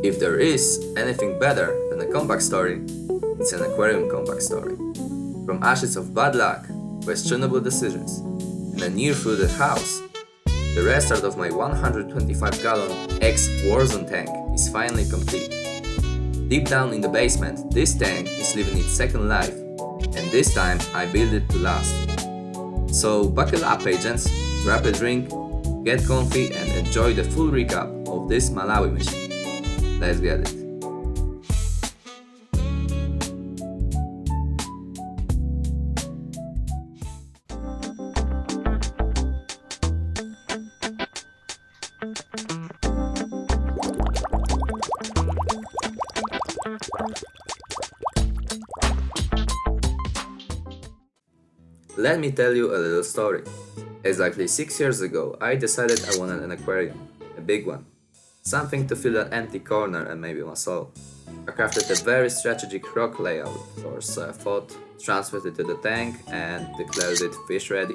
If there is anything better than a comeback story, it's an aquarium comeback story. From ashes of bad luck, questionable decisions, and a near flooded house, the restart of my 125-gallon ex-Warzone tank is finally complete. Deep down in the basement, this tank is living its second life, and this time I built it to last. So buckle up, agents, grab a drink, get comfy, and enjoy the full recap of this Malawi mission. Let's get it. Let me tell you a little story. Exactly 6 years ago, I decided I wanted an aquarium, a big one. Something to fill that empty corner and maybe my soul. I crafted a very strategic rock layout, of course, so I thought, transferred it to the tank and declared it fish ready.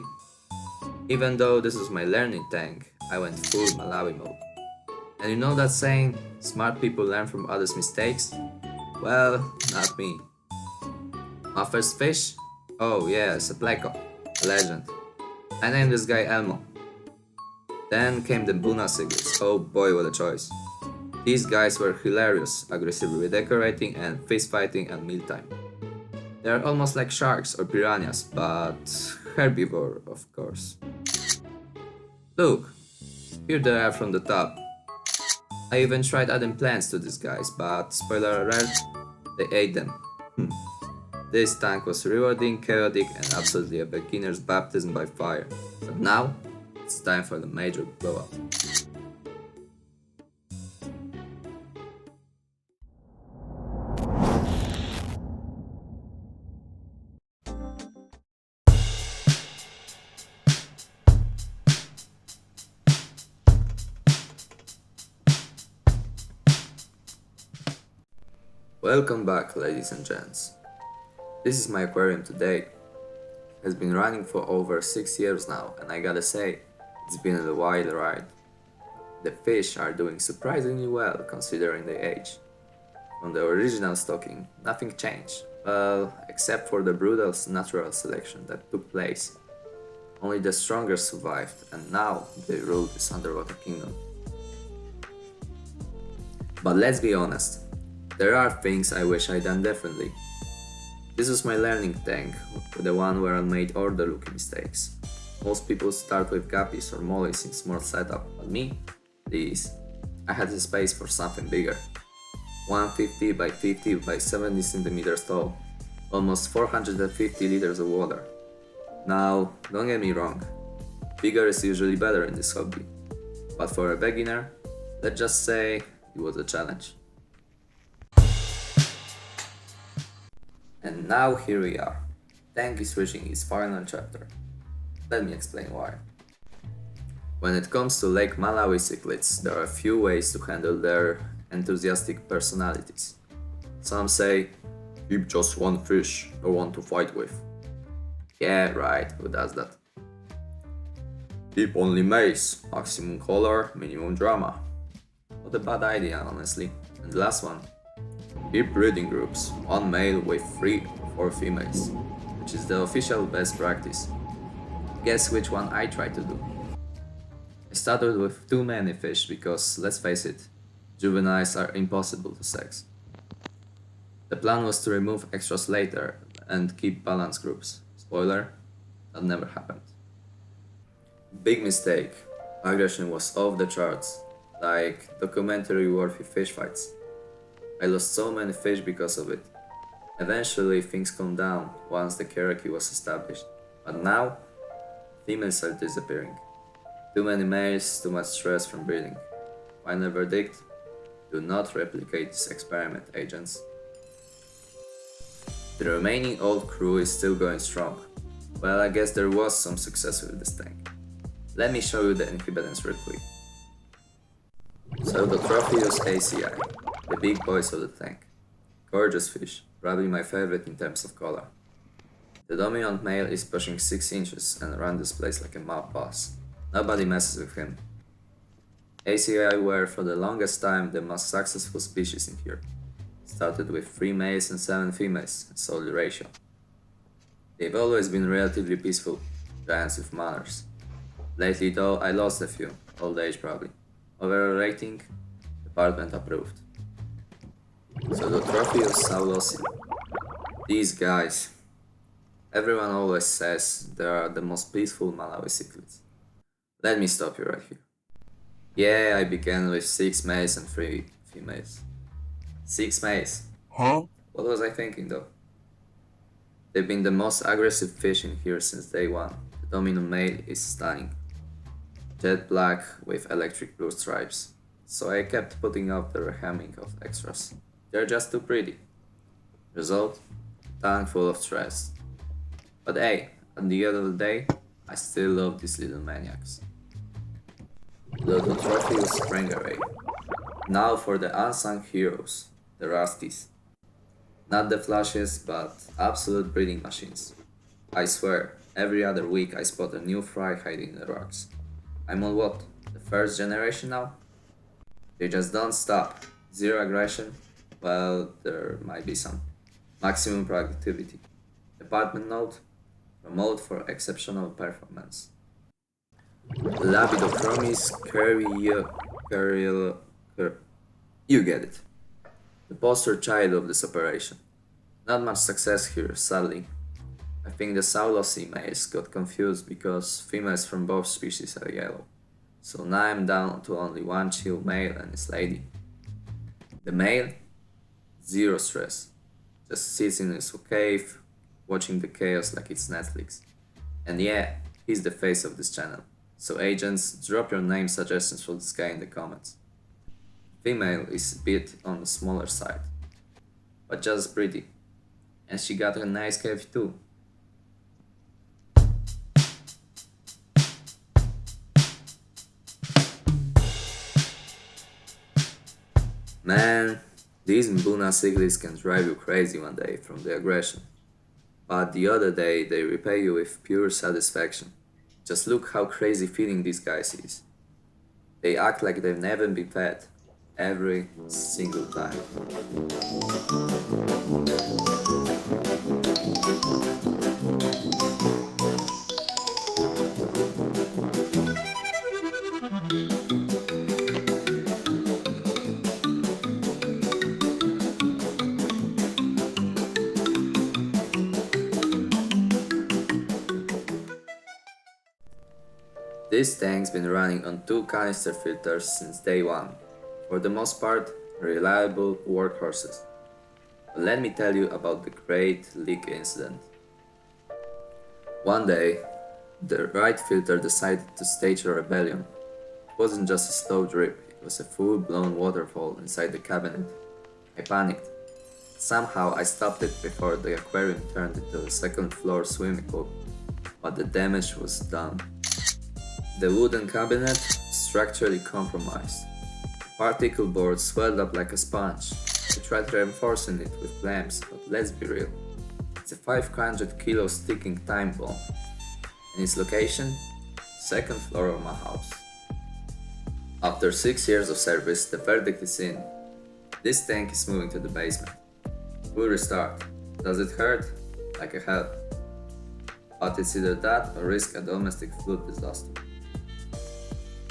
Even though this was my learning tank, I went full Malawi mode. And you know that saying, smart people learn from others' mistakes? Well, not me. My first fish? Oh yes, a pleco, a legend. I named this guy Elmo. Then came the Buna cichlids. Oh boy, what a choice. These guys were hilarious, aggressively redecorating and fist fighting at mealtime. They are almost like sharks or piranhas, but herbivore, of course. Look, here they are from the top. I even tried adding plants to these guys, but spoiler alert, they ate them. This tank was rewarding, chaotic, and absolutely a beginner's baptism by fire. But now, it's time for the major blowout. Welcome back, ladies and gents. This is my aquarium today. It has been running for over 6 years now, and I gotta say, it's been a wild ride. The fish are doing surprisingly well considering their age. From the original stocking, nothing changed, well, except for the brutal natural selection that took place. Only the strongest survived, and now they rule this underwater kingdom. But let's be honest, there are things I wish I'd done differently. This was my learning tank, the one where I made all the rookie mistakes. Most people start with guppies or mollies in small setup, but me, please, I had the space for something bigger. 150 by 50 by 70 centimeters tall, almost 450 liters of water. Now, don't get me wrong, bigger is usually better in this hobby, but for a beginner, let's just say it was a challenge. And now here we are. Tank is reaching its final chapter. Let me explain why. When it comes to Lake Malawi cichlids, there are a few ways to handle their enthusiastic personalities. Some say, keep just one fish, no one to fight with. Yeah, right, who does that? Keep only males, maximum color, minimum drama. Not a bad idea, honestly. And the last one, keep breeding groups, one male with 3 or 4 females, which is the official best practice. Guess which one I try to do? I started with too many fish because, let's face it, juveniles are impossible to sex. The plan was to remove extras later and keep balanced groups. Spoiler, that never happened. Big mistake, aggression was off the charts, like documentary-worthy fish fights. I lost so many fish because of it. Eventually things calmed down once the hierarchy was established, but now females are disappearing. Too many males, too much stress from breeding. Final verdict? Do not replicate this experiment, agents. The remaining old crew is still going strong. Well, I guess there was some success with this tank. Let me show you the inhabitants real quick. Pseudotropheus ACI, the big boys of the tank. Gorgeous fish, probably my favorite in terms of color. The dominant male is pushing 6 inches and runs this place like a mad boss. Nobody messes with him. ACI were for the longest time the most successful species in here. Started with 3 males and 7 females, a solid ratio. They've always been relatively peaceful, giants with manners. Lately though, I lost a few, old age probably. Overall rating, department approved. So the trophy of Saulosi. These guys, everyone always says they are the most peaceful Malawi cichlids. Let me stop you right here. Yeah, I began with 6 males and 3 females. 6 males. Huh? What was I thinking though? They've been the most aggressive fish in here since day one. The dominant male is stunning. Jet black with electric blue stripes. So I kept putting up the hemming of extras. They're just too pretty. Result? Tank full of stress. But hey, at the end of the day, I still love these little maniacs. The trophy was Sprengeray. Now for the unsung heroes, the Rusties. Not the flashiest, but absolute breeding machines. I swear, every other week I spot a new fry hiding in the rocks. I'm on what? The first generation now? They just don't stop. Zero aggression? Well, there might be some. Maximum productivity. Department note? Promote for exceptional performance. Labidochromis you get it. The poster child of this operation. Not much success here, sadly. I think the Saulosi males got confused because females from both species are yellow. So now I'm down to only one chill male and his lady. The male? Zero stress. Just sits in his cave, watching the chaos like it's Netflix. And yeah, he's the face of this channel. So agents, drop your name suggestions for this guy in the comments. Female is a bit on the smaller side, but just pretty. And she got a nice cave too. Man, these Mbuna cichlids can drive you crazy one day from the aggression. But the other day they repay you with pure satisfaction. Just look how crazy feeling these guys is. They act like they've never been fed. Every single time. This tank's been running on 2 canister filters since day one. For the most part, reliable workhorses. But let me tell you about the great leak incident. One day, the right filter decided to stage a rebellion. It wasn't just a slow drip, it was a full-blown waterfall inside the cabinet. I panicked. Somehow I stopped it before the aquarium turned into a second floor swimming pool, but the damage was done. The wooden cabinet structurally compromised. Particle board swelled up like a sponge. I tried reinforcing it with clamps, but let's be real. It's a 500 kilo sticking time bomb. And its location? Second floor of my house. After 6 years of service, the verdict is in. This tank is moving to the basement. We'll restart. Does it hurt? Like a hell. But it's either that or risk a domestic flood disaster.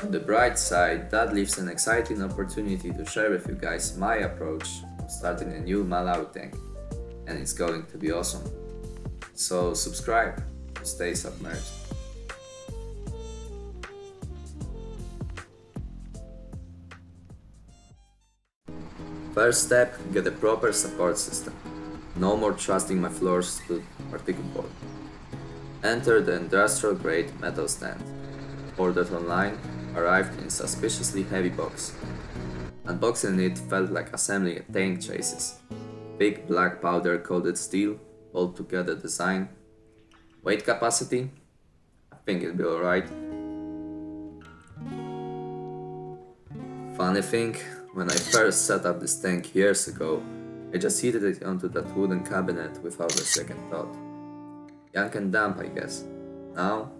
On the bright side, that leaves an exciting opportunity to share with you guys my approach of starting a new Malawi tank, and it's going to be awesome. So subscribe to stay submerged. First step, get a proper support system. No more trusting my floors to particle board. Enter the industrial grade metal stand. Ordered online, arrived in a suspiciously heavy box. Unboxing it felt like assembling a tank chassis. Big black powder coated steel, bolt together design. Weight capacity? I think it'll be alright. Funny thing, when I first set up this tank years ago, I just heated it onto that wooden cabinet without a second thought. Young and dumb, I guess. Now,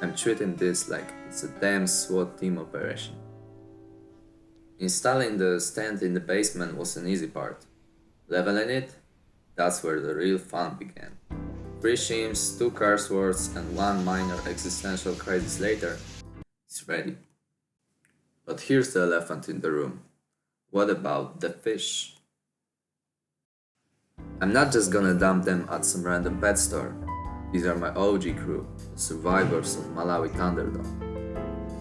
I'm treating this like it's a damn SWAT team operation. Installing the stand in the basement was an easy part. Leveling it, that's where the real fun began. 3 shims, 2 car swords, and 1 minor existential crisis later, it's ready. But here's the elephant in the room. What about the fish? I'm not just gonna dump them at some random pet store. These are my OG crew, survivors of Malawi Thunderdome.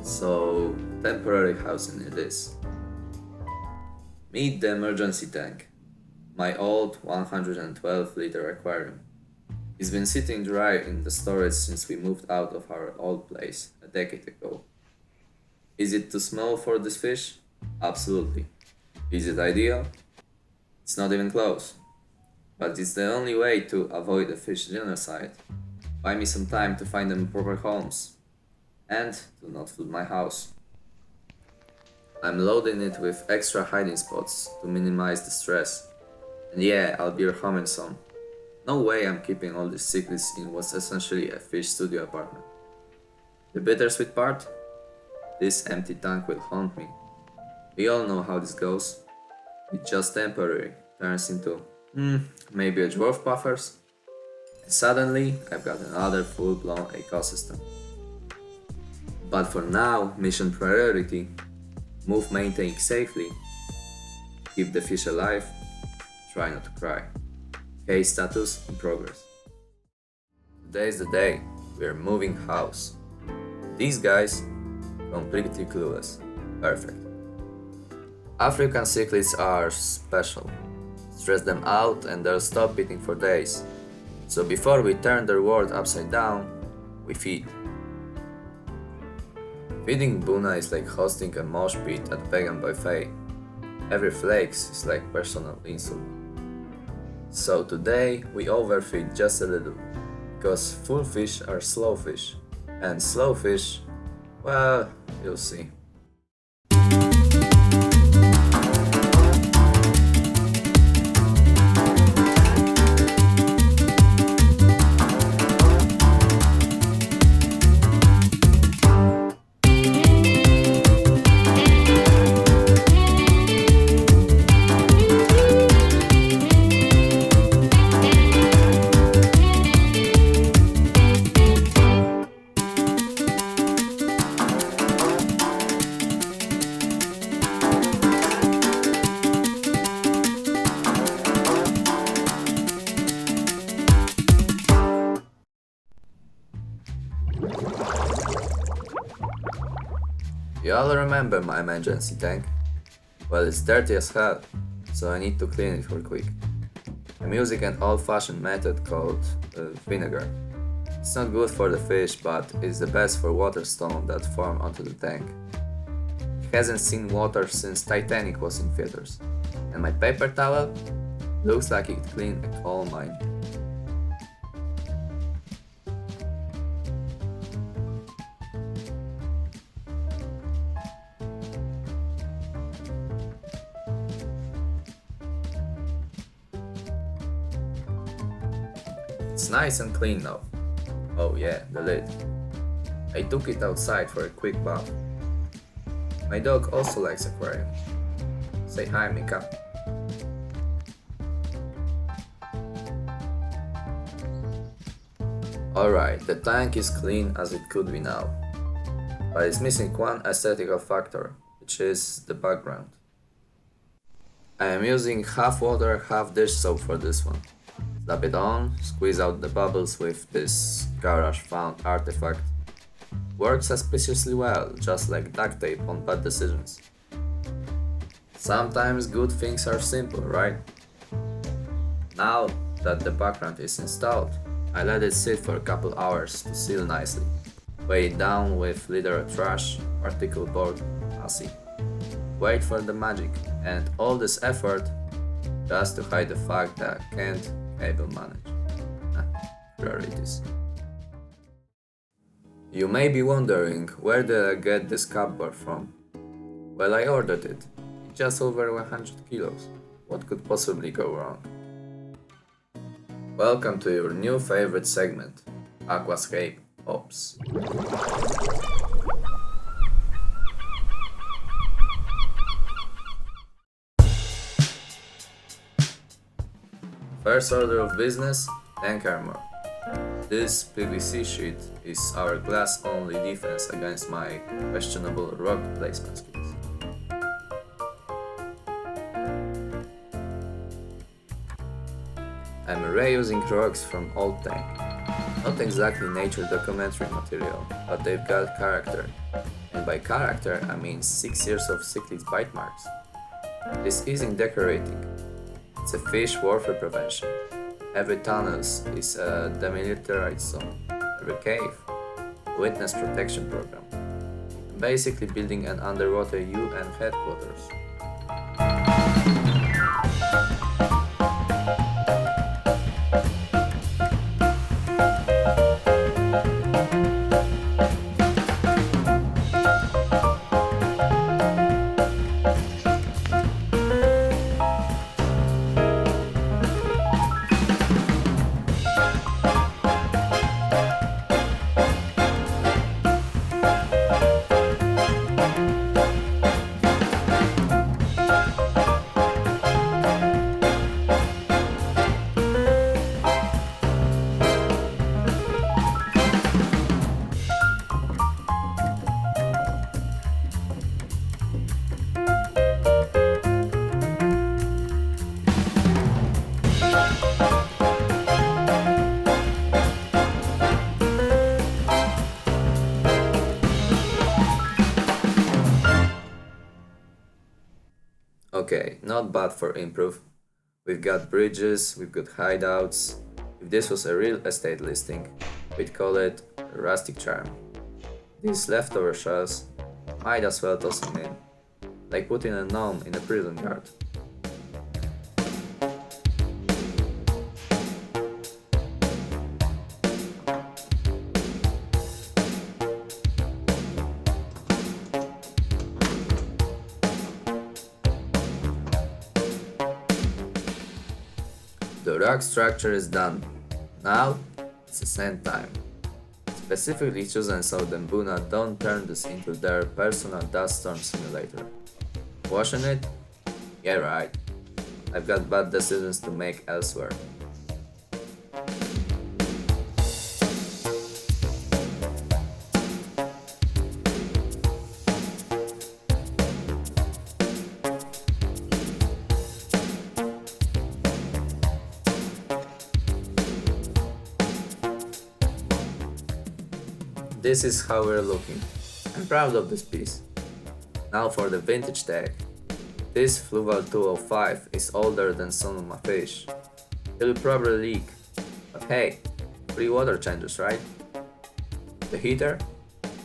So, temporary housing it is. Meet the emergency tank, my old 112-liter aquarium. It's been sitting dry in the storage since we moved out of our old place a decade ago. Is it too small for this fish? Absolutely. Is it ideal? It's not even close. But it's the only way to avoid a fish genocide. Buy me some time to find them proper homes. And to not flood my house. I'm loading it with extra hiding spots to minimize the stress. And yeah, I'll be rehoming some. No way I'm keeping all these secrets in what's essentially a fish studio apartment. The bittersweet part? This empty tank will haunt me. We all know how this goes. It's just temporary, turns into, maybe a dwarf puffers. And suddenly, I've got another full-blown ecosystem. But for now, mission priority, move maintain safely, keep the fish alive, try not to cry. Case status in progress. Today is the day, we're moving house. These guys, completely clueless. Perfect. African cichlids are special. Stress them out and they'll stop eating for days. So before we turn their world upside down, we feed. Feeding Buna is like hosting a mosh pit at vegan buffet. Every flakes is like personal insult. So today we overfeed just a little, because full fish are slow fish, and slow fish, well, you'll see. You all remember my emergency tank? Well, it's dirty as hell, so I need to clean it real quick. I'm using an old-fashioned method called vinegar. It's not good for the fish, but it's the best for water stone that form onto the tank. It hasn't seen water since Titanic was in theaters, and my paper towel looks like it cleaned a coal mine. It's nice and clean now. Oh yeah, the lid. I took it outside for a quick bath. My dog also likes aquarium. Say hi, Mika. Alright, the tank is clean as it could be now. But it's missing one aesthetical factor, which is the background. I am using half water, half dish soap for this one. Slap it on, squeeze out the bubbles with this garage found artifact. Works suspiciously well, just like duct tape on bad decisions. Sometimes good things are simple, right? Now that the background is installed, I let it sit for a couple hours to seal nicely. Weigh it down with litter trash, particle board, assy. Wait for the magic, and all this effort just to hide the fact that I can't able manage. Priorities. You may be wondering, where did I get this cupboard from? Well, I ordered it. It's just over 100 kilos. What could possibly go wrong? Welcome to your new favorite segment, Aquascape Ops. First order of business, tank armor. This PVC sheet is our glass-only defense against my questionable rock placement skills. I'm reusing rocks from old tank. Not exactly nature documentary material, but they've got character. And by character, I mean 6 years of cichlid bite marks. This isn't decorating. It's a fish warfare prevention. Every tunnel is a demilitarized zone. Every cave, a witness protection program. I'm basically building an underwater UN headquarters. Okay, not bad for improv. We've got bridges, we've got hideouts. If this was a real estate listing, we'd call it a rustic charm. These leftover shells might as well toss them in, like putting a gnome in a prison yard. The rock structure is done. Now, it's ascent time. Specifically chosen so the Mbuna don't turn this into their personal dust storm simulator. Washing it? Yeah, right. I've got bad decisions to make elsewhere. This is how we're looking. I'm proud of this piece. Now for the vintage tag. This Fluval 205 is older than some of my fish. It'll probably leak, but hey, free water changes, right? The heater?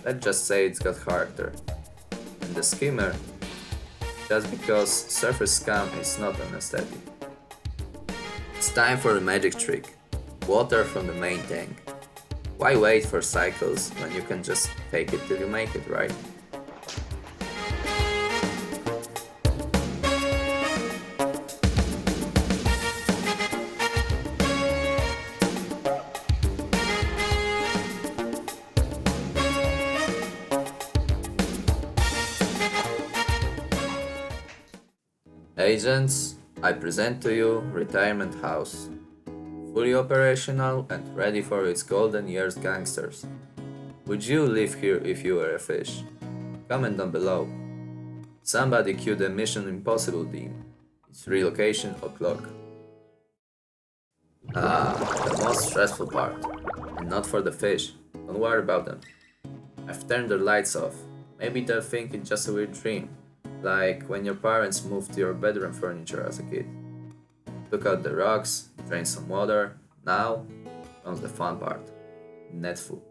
Let's just say it's got character. And the skimmer? Just because surface scum is not an aesthetic. It's time for the magic trick. Water from the main tank. Why wait for cycles when you can just fake it till you make it, right? Agents, I present to you Retirement House. Fully operational and ready for its golden years, gangsters. Would you live here if you were a fish? Comment down below. Somebody cue the Mission Impossible theme. It's relocation o'clock. The most stressful part. And not for the fish. Don't worry about them. I've turned their lights off. Maybe they'll think it's just a weird dream. Like when your parents moved your bedroom furniture as a kid. Took out the rocks, drained some water. Now comes the fun part. Net food.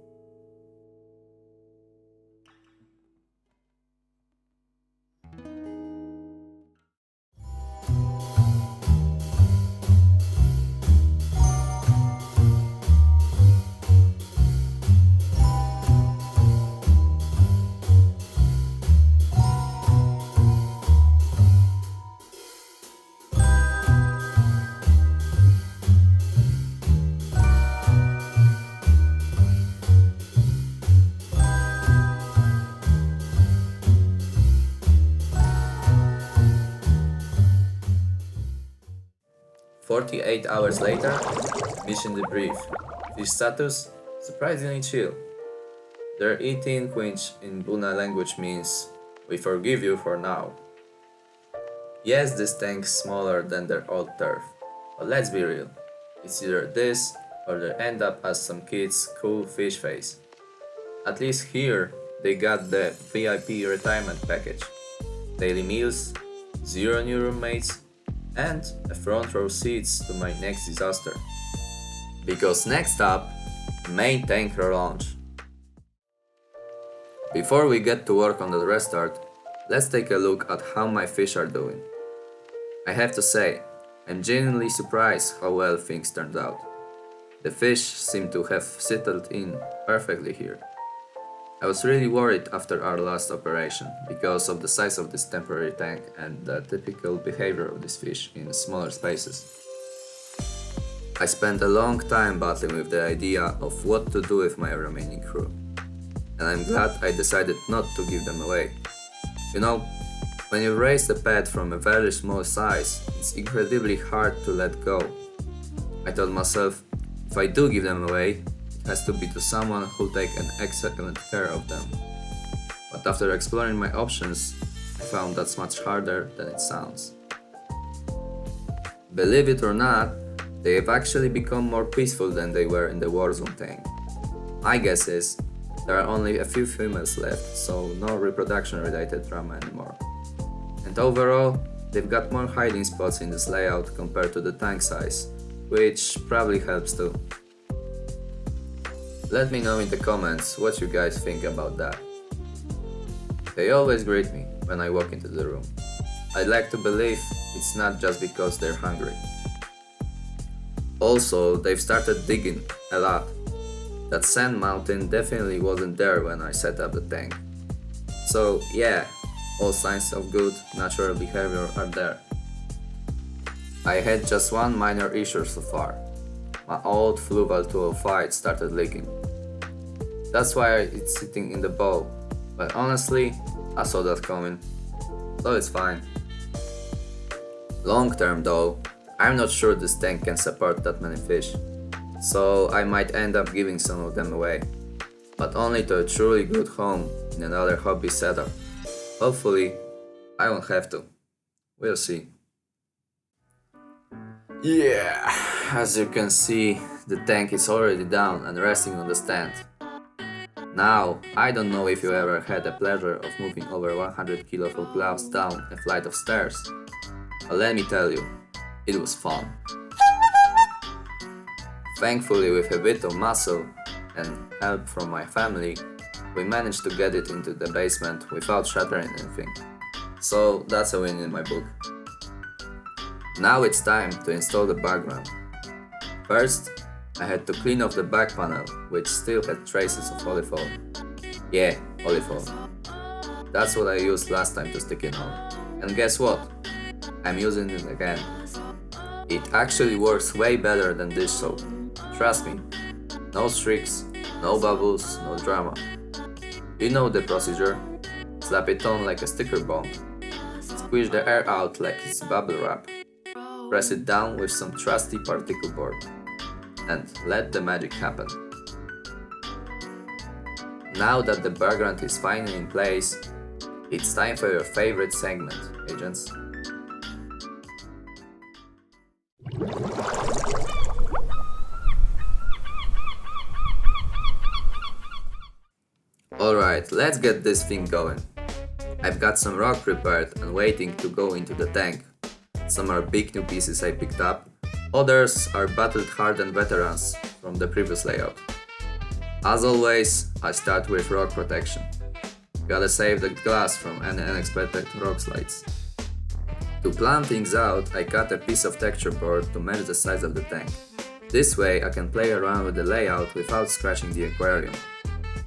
48 hours later, mission debrief. Fish status? Surprisingly chill. Their eating, which in Buna language means "we forgive you for now." Yes, this tank's smaller than their old turf, but let's be real. It's either this or they end up as some kid's cool fish face. At least here, they got the VIP retirement package. Daily meals, 0 new roommates, and a front row seats to my next disaster. Because next up, main tank relaunch. Before we get to work on the restart, let's take a look at how my fish are doing. I have to say, I'm genuinely surprised how well things turned out. The fish seem to have settled in perfectly here. I was really worried after our last operation because of the size of this temporary tank and the typical behavior of this fish in smaller spaces. I spent a long time battling with the idea of what to do with my remaining crew, and I'm glad I decided not to give them away. You know, when you raise a pet from a very small size, it's incredibly hard to let go. I told myself, if I do give them away, it has to be to someone who takes an excellent care of them. But after exploring my options, I found that's much harder than it sounds. Believe it or not, they have actually become more peaceful than they were in the Warzone tank. My guess is, there are only a few females left, so no reproduction related drama anymore. And overall, they've got more hiding spots in this layout compared to the tank size, which probably helps too. Let me know in the comments what you guys think about that. They always greet me when I walk into the room. I'd like to believe it's not just because they're hungry. Also, they've started digging a lot. That sand mountain definitely wasn't there when I set up the tank. So yeah, all signs of good natural behavior are there. I had just one minor issue so far. My old Fluval 205 started leaking. That's why it's sitting in the bowl, but honestly, I saw that coming, so it's fine. Long term though, I'm not sure this tank can support that many fish, so I might end up giving some of them away, but only to a truly good home in another hobby setup. Hopefully, I won't have to. We'll see. Yeah, as you can see, the tank is already down and resting on the stand. Now, I don't know if you ever had the pleasure of moving over 100 kilos of gloves down a flight of stairs, but let me tell you, it was fun. Thankfully, with a bit of muscle and help from my family, we managed to get it into the basement without shattering anything. So that's a win in my book. Now it's time to install the background. First, I had to clean off the back panel, which still had traces of olive oil. Yeah, olive oil. That's what I used last time to stick it on. And guess what? I'm using it again. It actually works way better than dish soap. Trust me. No streaks, no bubbles, no drama. You know the procedure. Slap it on like a sticker bomb. Squish the air out like it's bubble wrap. Press it down with some trusty particle board. And let the magic happen. Now that the background is finally in place, it's time for your favorite segment, agents. Alright, let's get this thing going. I've got some rock prepared and waiting to go into the tank. Some are big new pieces I picked up, others are battle-hardened veterans from the previous layout. As always, I start with rock protection. Gotta save the glass from any unexpected rock slides. To plan things out, I cut a piece of texture board to match the size of the tank. This way I can play around with the layout without scratching the aquarium.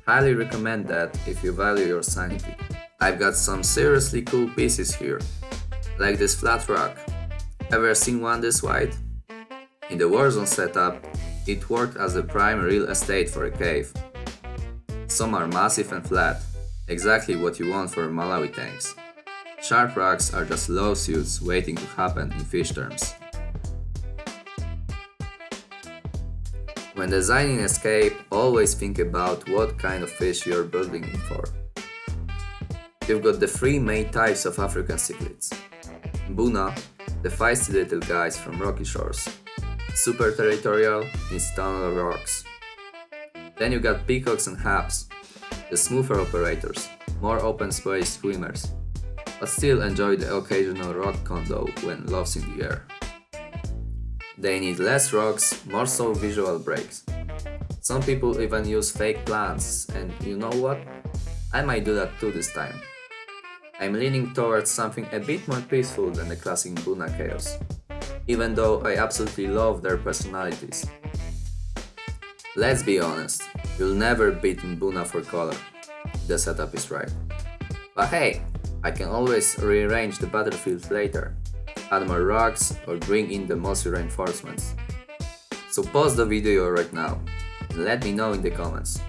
Highly recommend that if you value your sanity. I've got some seriously cool pieces here, like this flat rock. Ever seen one this wide? In the Warzone setup, it worked as a prime real estate for a cave. Some are massive and flat, exactly what you want for Malawi tanks. Sharp rocks are just lawsuits waiting to happen in fish terms. When designing escape, always think about what kind of fish you're building it for. You've got the three main types of African cichlids. Mbuna, the feisty little guys from rocky shores. Super territorial, needs ton of rocks. Then you got peacocks and haps, the smoother operators, more open space swimmers, but still enjoy the occasional rock condo when love's in the air. They need less rocks, more so visual breaks. Some people even use fake plants, and you know what? I might do that too this time. I'm leaning towards something a bit more peaceful than the classic Mbuna chaos, even though I absolutely love their personalities. Let's be honest, you'll never beat Mbuna for color, if the setup is right. But hey, I can always rearrange the battlefield later, add more rocks, or bring in the mossy reinforcements. So pause the video right now and let me know in the comments.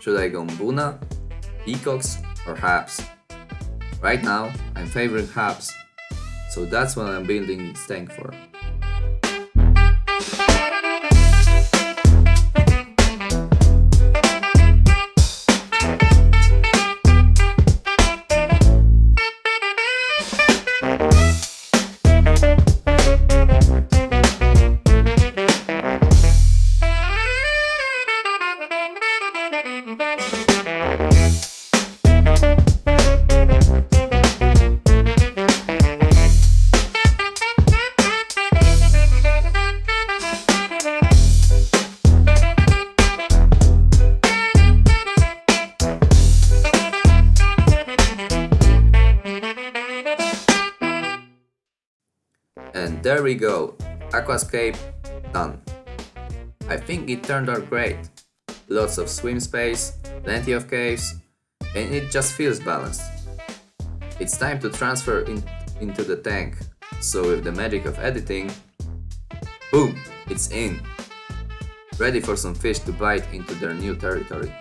Should I go Mbuna, peacocks, or haps? Right now, I'm favoring haps, so that's what I'm building this tank for. And there we go, Aquascape done. I think it turned out great. Lots of swim space, plenty of caves, and it just feels balanced. It's time to transfer into the tank, so with the magic of editing, boom, it's in. Ready for some fish to bite into their new territory.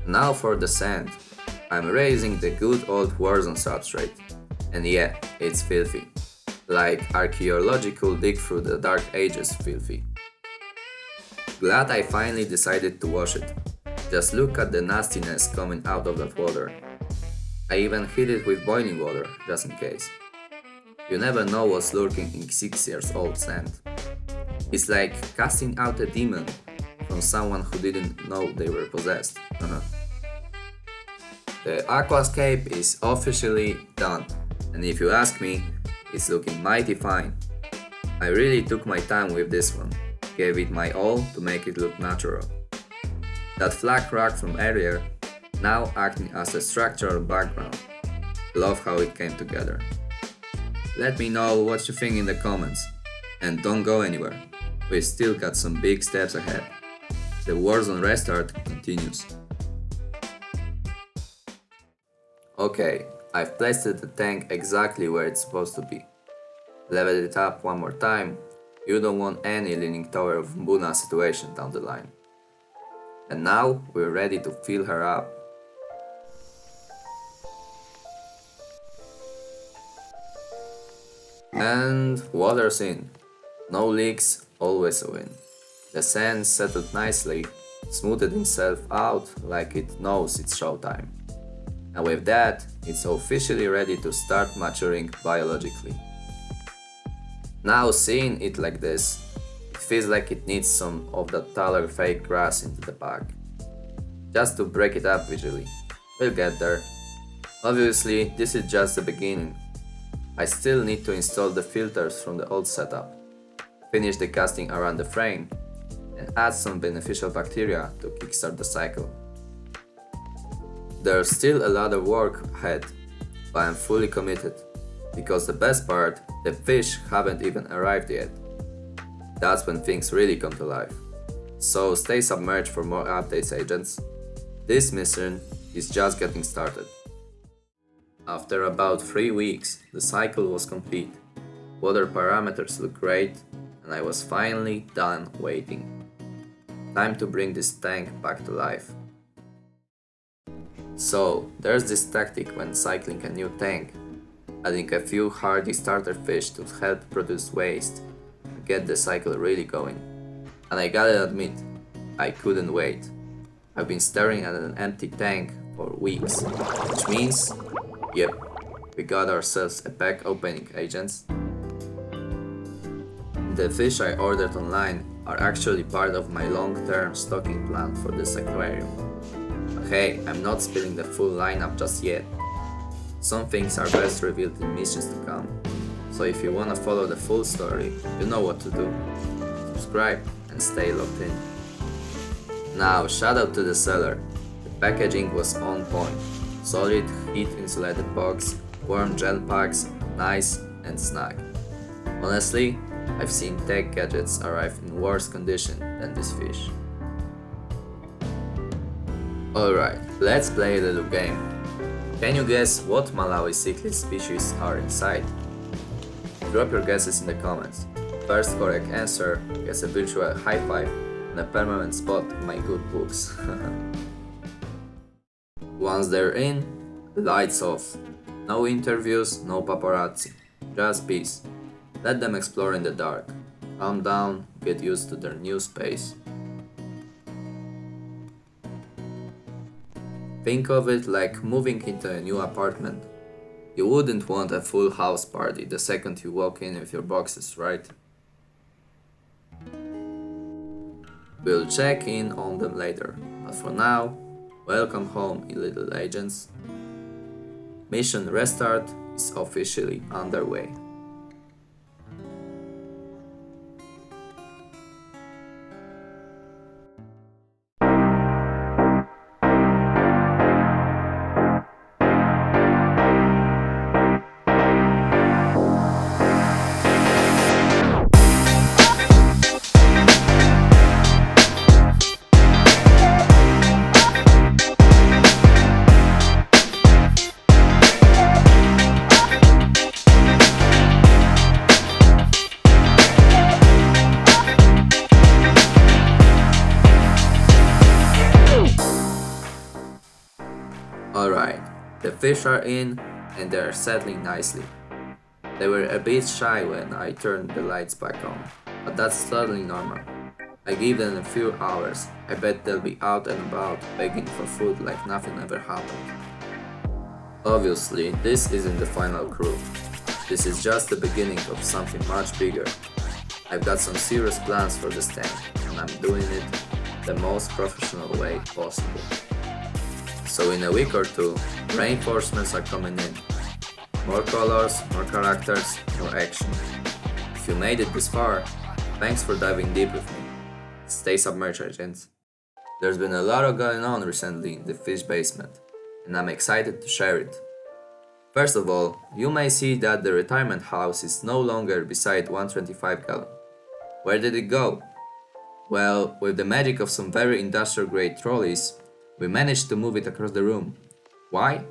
Now for the sand. I'm raising the good old Warzone substrate. And yeah, it's filthy. Like archaeological dig through the dark ages filthy. Glad I finally decided to wash it. Just look at the nastiness coming out of that water. I even hit it with boiling water, just in case. You never know what's lurking in 6 years old sand. It's like casting out a demon from someone who didn't know they were possessed. The aquascape is officially done, and if you ask me, it's looking mighty fine. I really took my time with this one, gave it my all to make it look natural. That flat rock from earlier, now acting as a structural background. Love how it came together. Let me know what you think in the comments, and don't go anywhere, we've still got some big steps ahead. The Warzone restart continues. Okay, I've placed the tank exactly where it's supposed to be. Level it up one more time, you don't want any leaning tower of Mbuna situation down the line. And now we're ready to fill her up. And water's in. No leaks, always a win. The sand settled nicely, smoothed itself out like it knows it's showtime. And with that, it's officially ready to start maturing biologically. Now seeing it like this, it feels like it needs some of that taller fake grass into the bag. Just to break it up visually. We'll get there. Obviously, this is just the beginning. I still need to install the filters from the old setup, finish the casting around the frame, and add some beneficial bacteria to kickstart the cycle. There's still a lot of work ahead, but I'm fully committed, because the best part, the fish haven't even arrived yet. That's when things really come to life. So stay submerged for more updates, agents. This mission is just getting started. After about 3 weeks, the cycle was complete. Water parameters look great, and I was finally done waiting. Time to bring this tank back to life. So, there's this tactic when cycling a new tank, adding a few hardy starter fish to help produce waste and get the cycle really going. And I gotta admit, I couldn't wait. I've been staring at an empty tank for weeks, which means, yep, we got ourselves a pack opening, agents. The fish I ordered online are actually part of my long-term stocking plan for this aquarium. But hey, I'm not spilling the full lineup just yet. Some things are best revealed in missions to come, so if you wanna follow the full story, you know what to do. Subscribe and stay locked in. Now, shout out to the seller. The packaging was on point. Solid, heat-insulated box, warm gel packs, nice and snug. Honestly, I've seen tech gadgets arrive in worse condition than this fish. Alright, let's play a little game. Can you guess what Malawi cichlid species are inside? Drop your guesses in the comments. First correct answer gets a virtual high five and a permanent spot in my good books. Once they're in, lights off. No interviews, no paparazzi. Just peace. Let them explore in the dark. Calm down, get used to their new space. Think of it like moving into a new apartment. You wouldn't want a full house party the second you walk in with your boxes, right? We'll check in on them later, but for now, welcome home, you little agents. Mission Restart is officially underway. Alright, the fish are in and they are settling nicely. They were a bit shy when I turned the lights back on, but that's totally normal. I give them a few hours, I bet they'll be out and about begging for food like nothing ever happened. Obviously, this isn't the final crew. This is just the beginning of something much bigger. I've got some serious plans for this tank, and I'm doing it the most professional way possible. So in a week or two, reinforcements are coming in. More colors, more characters, more action. If you made it this far, thanks for diving deep with me. Stay submerged, agents. There's been a lot going on recently in the fish basement, and I'm excited to share it. First of all, you may see that the retirement house is no longer beside 125 gallon. Where did it go? Well, with the magic of some very industrial grade trolleys, we managed to move it across the room. Why?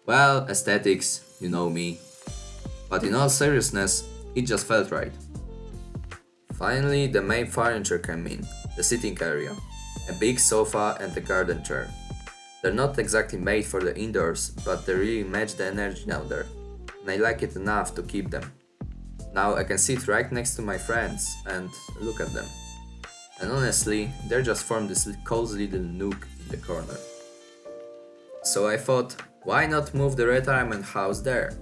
Well, aesthetics, you know me. But in all seriousness, it just felt right. Finally, the main furniture came in, the sitting area, a big sofa and a garden chair. They're not exactly made for the indoors, but they really match the energy down there, and I like it enough to keep them. Now I can sit right next to my friends and look at them. And honestly, they just form this cozy little nook in the corner. So I thought, why not move the retirement house there?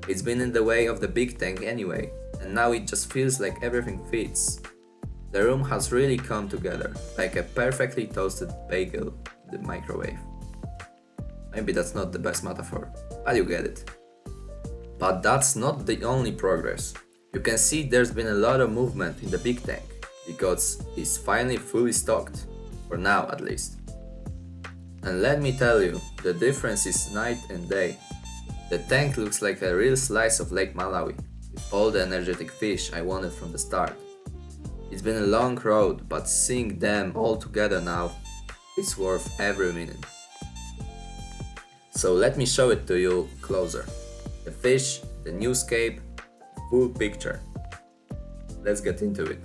It's been in the way of the big tank anyway, and now it just feels like everything fits. The room has really come together, like a perfectly toasted bagel in the microwave. Maybe that's not the best metaphor, but you get it. But that's not the only progress. You can see there's been a lot of movement in the big tank, because it's finally fully stocked, for now at least. And let me tell you, the difference is night and day. The tank looks like a real slice of Lake Malawi, with all the energetic fish I wanted from the start. It's been a long road, but seeing them all together now, it's worth every minute. So let me show it to you closer. The fish, the new scape, full picture. Let's get into it.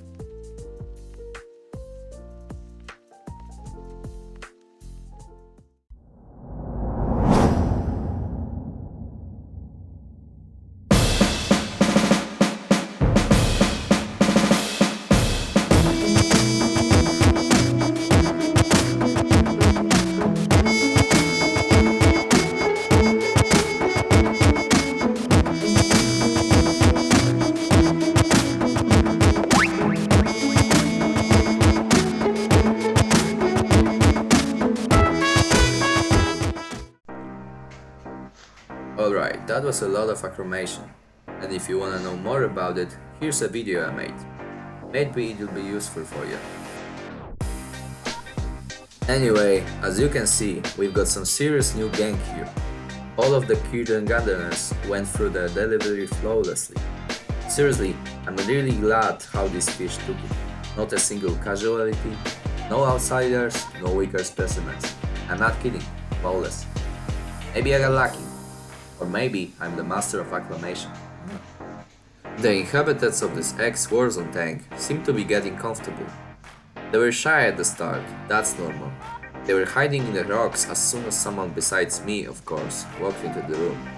Alright, that was a lot of acclamation, and if you wanna know more about it, here's a video I made. Maybe it'll be useful for you. Anyway, as you can see, we've got some serious new gang here. All of the kindergarteners went through their delivery flawlessly. Seriously, I'm really glad how these fish took it. Not a single casualty, no outsiders, no weaker specimens. I'm not kidding, flawless. Maybe I got lucky. Or maybe I'm the master of acclamation. The inhabitants of this ex-warzone tank seem to be getting comfortable. They were shy at the start, that's normal. They were hiding in the rocks as soon as someone besides me, of course, walked into the room.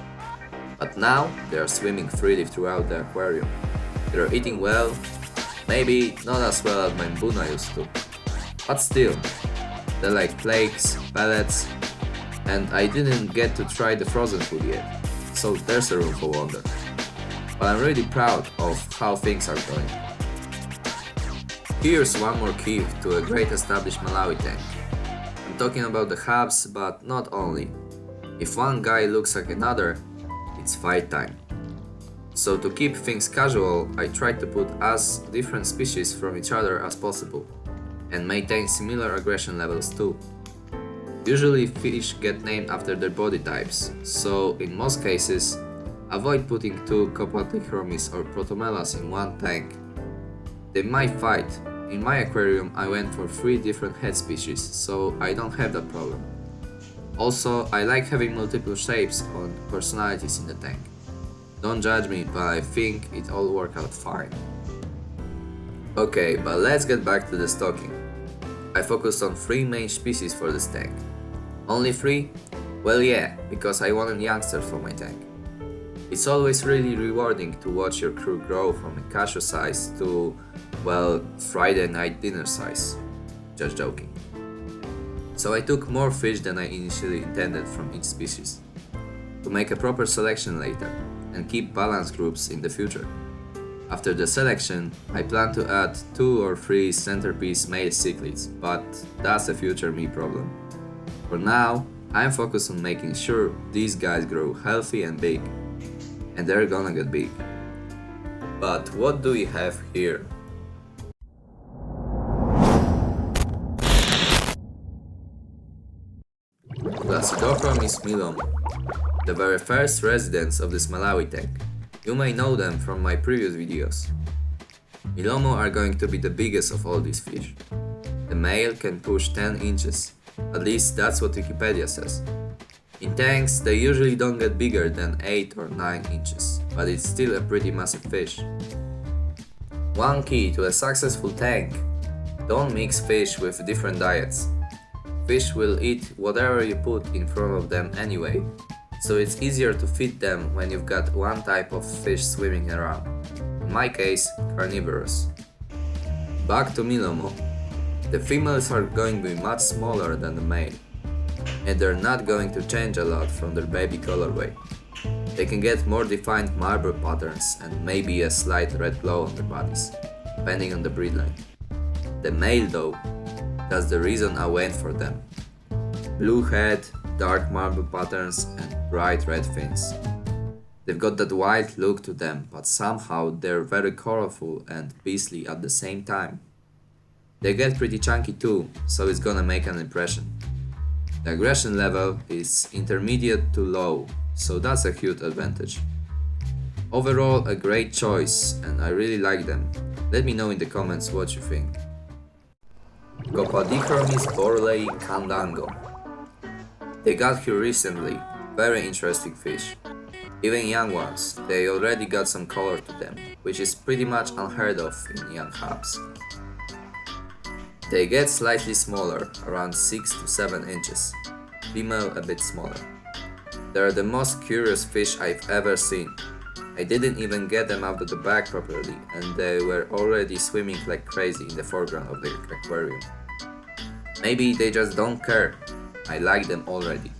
But now they are swimming freely throughout the aquarium. They are eating well, maybe not as well as my Mbuna used to. But still, they like flakes, pellets, and I didn't get to try the frozen food yet, so there's a room for wonder. But I'm really proud of how things are going. Here's one more key to a great established Malawi tank. I'm talking about the hubs, but not only. If one guy looks like another, it's fight time. So to keep things casual, I tried to put as different species from each other as possible, and maintain similar aggression levels too. Usually fish get named after their body types, so in most cases, avoid putting two Copatichromis or Protomelas in one tank. They might fight. In my aquarium I went for 3 different head species, so I don't have that problem. Also, I like having multiple shapes and personalities in the tank. Don't judge me, but I think it all worked out fine. Okay, but let's get back to the stocking. I focused on 3 main species for this tank. Only 3? Well yeah, because I wanted youngsters for my tank. It's always really rewarding to watch your crew grow from a casual size to, well, Friday night dinner size. Just joking. So I took more fish than I initially intended from each species, to make a proper selection later, and keep balanced groups in the future. After the selection, I plan to add 2 or 3 centerpiece male cichlids, but that's a future me problem. For now, I'm focused on making sure these guys grow healthy and big. And they're gonna get big. But what do we have here? Classicophromis milomo, the very first residents of this Malawi tank. You may know them from my previous videos. Milomo are going to be the biggest of all these fish. The male can push 10 inches, at least that's what Wikipedia says. In tanks, they usually don't get bigger than 8 or 9 inches, but it's still a pretty massive fish. One key to a successful tank: don't mix fish with different diets. Fish will eat whatever you put in front of them anyway, so it's easier to feed them when you've got one type of fish swimming around. In my case, carnivorous. Back to Milomo. The females are going to be much smaller than the male, and they're not going to change a lot from their baby colorway. They can get more defined marble patterns and maybe a slight red glow on their bodies, depending on the breed line. The male though, that's the reason I went for them. Blue head, dark marble patterns and bright red fins. They've got that white look to them, but somehow they're very colorful and beastly at the same time. They get pretty chunky too, so it's gonna make an impression. The aggression level is intermediate to low, so that's a huge advantage. Overall, a great choice, and I really like them. Let me know in the comments what you think. Copadichromis borlei candango. They got here recently, very interesting fish. Even young ones, they already got some color to them, which is pretty much unheard of in young hubs. They get slightly smaller, around 6 to 7 inches, female a bit smaller. They're the most curious fish I've ever seen. I didn't even get them out of the bag properly, and they were already swimming like crazy in the foreground of the aquarium. Maybe they just don't care. I like them already.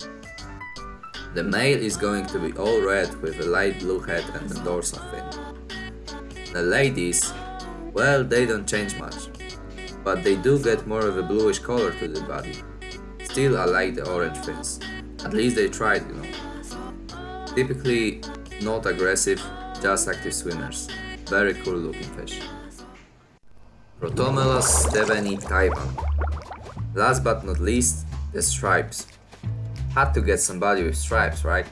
The male is going to be all red with a light blue head and a dorsal fin. The ladies, well, they don't change much, but they do get more of a bluish color to the body. Still, I like the orange fins. At least they tried, you know. Typically not aggressive, just active swimmers. Very cool looking fish. Protomelos steveni Taiwan. Last but not least, the stripes. Had to get somebody with stripes, right?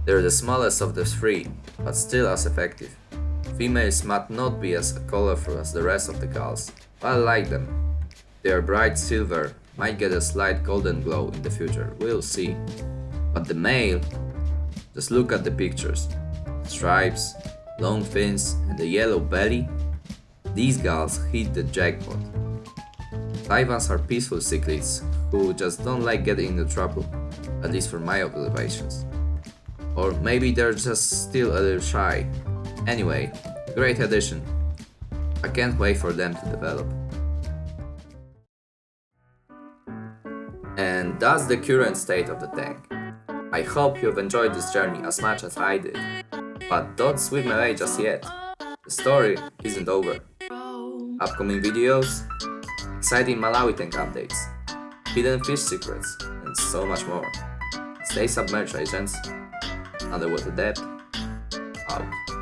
They're the smallest of the three, but still as effective. Females might not be as colorful as the rest of the gulls, but I like them. They are bright silver, might get a slight golden glow in the future, we'll see. But the male, just look at the pictures. Stripes, long fins, and the yellow belly. These gulls hit the jackpot. Taiwans are peaceful cichlids who just don't like getting into trouble, at least from my observations. Or maybe they're just still a little shy. Anyway, great addition. I can't wait for them to develop. And that's the current state of the tank. I hope you've enjoyed this journey as much as I did. But don't swim away just yet. The story isn't over. Upcoming videos, exciting Malawi tank updates, hidden fish secrets, and so much more. Stay submerged, agents. Underwater depth, out.